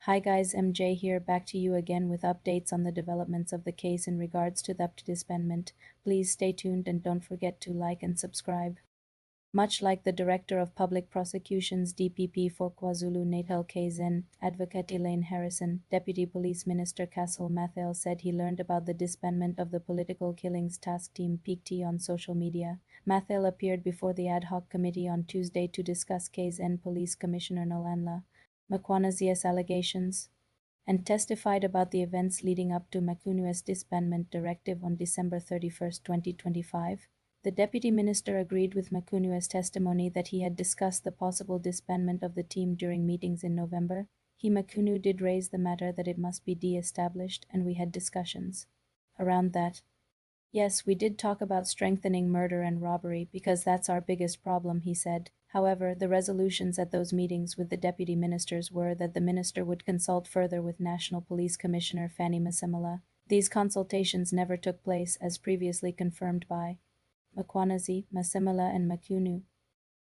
Hi guys, MJ here, back to you again with updates on the developments of the case in regards to the disbandment. Please stay tuned and don't forget to like and subscribe. Much like the Director of Public Prosecutions DPP for KwaZulu-Natal KZN, Advocate Elaine Harrison, Deputy Police Minister Castle Mathel said he learned about the disbandment of the Political Killings Task Team PKTT on social media. Mathel appeared before the ad hoc committee on Tuesday to discuss KZN Police Commissioner Nolanla Mkhwanazi's allegations and testified about the events leading up to Mkhwenu's disbandment directive on December 31, 2025. The deputy minister agreed with Mkhwenu's testimony that he had discussed the possible disbandment of the team during meetings in November. Mkhwenu did raise the matter that it must be de-established, and we had discussions around that. Yes, we did talk about strengthening murder and robbery because that's our biggest problem, he said. However, the resolutions at those meetings with the deputy ministers were that the minister would consult further with National Police Commissioner Fanny Masemola. These consultations never took place, as previously confirmed by Mkhwanazi, Masemola and Mkhwenu.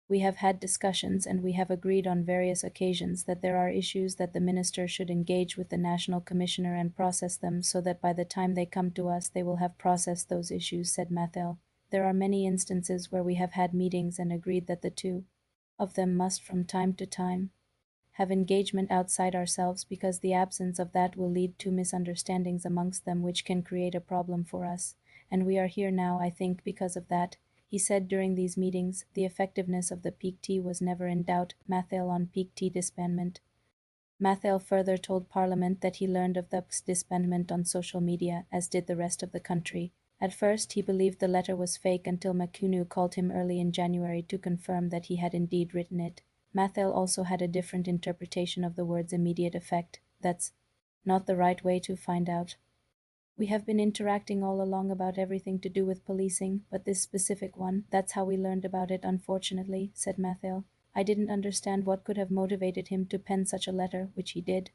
We have had discussions and we have agreed on various occasions that there are issues that the minister should engage with the national commissioner and process them so that by the time they come to us they will have processed those issues, said Mathel. There are many instances where we have had meetings and agreed that the two of them must from time to time have engagement outside ourselves because the absence of that will lead to misunderstandings amongst them which can create a problem for us. And we are here now, I think, because of that. He said during these meetings, the effectiveness of the PKTT was never in doubt. Mathel on PKTT disbandment. Mathel further told Parliament that he learned of the disbandment on social media, as did the rest of the country. At first, he believed the letter was fake until Mkhwenu called him early in January to confirm that he had indeed written it. Mathel also had a different interpretation of the words immediate effect. That's not the right way to find out. We have been interacting all along about everything to do with policing, but this specific one, that's how we learned about it, unfortunately, said Mathel. I didn't understand what could have motivated him to pen such a letter, which he did.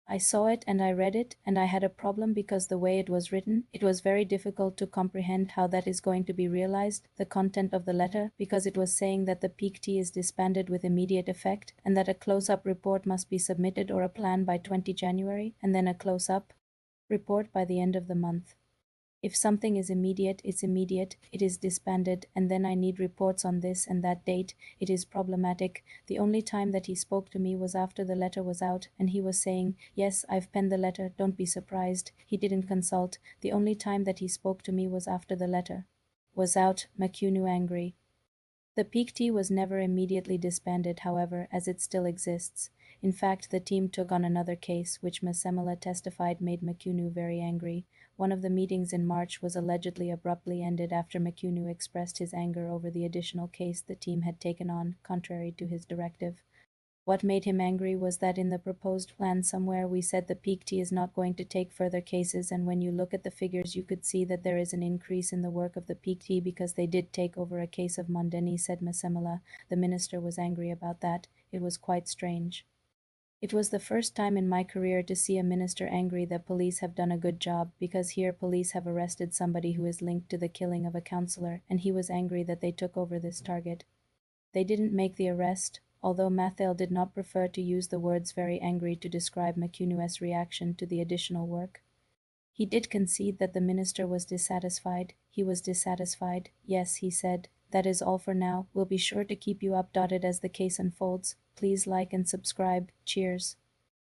I saw it and I read it, and I had a problem because the way it was written, it was very difficult to comprehend how that is going to be realized, the content of the letter, because it was saying that the PKTT is disbanded with immediate effect, and that a close-up report must be submitted or a plan by 20 January, and then a close-up report by the end of the month. If something is immediate, it's immediate, it is disbanded, and then I need reports on this and that date. It is problematic. The only time that he spoke to me was after the letter was out, and he was saying, yes, I've penned the letter, don't be surprised. He didn't consult. The only time that he spoke to me was after the letter was out. Mkhwenu angry. The PKTT was never immediately disbanded, however, as it still exists. In fact, the team took on another case, which Masemola testified made Mkhwenu very angry. One of the meetings in March was allegedly abruptly ended after Mkhwenu expressed his anger over the additional case the team had taken on, contrary to his directive. What made him angry was that in the proposed plan somewhere we said the PKTT is not going to take further cases, and when you look at the figures you could see that there is an increase in the work of the PKTT because they did take over a case of Mondeni, said Masemola. The minister was angry about that. It was quite strange. It was the first time in my career to see a minister angry that police have done a good job, because here police have arrested somebody who is linked to the killing of a councillor, and he was angry that they took over this target. They didn't make the arrest, although Mathel did not prefer to use the words very angry to describe Mkhwenu's reaction to the additional work. He did concede that the minister was dissatisfied. He was dissatisfied. Yes, he said. That is all for now. We'll be sure to keep you updated as the case unfolds. Please like and subscribe. Cheers.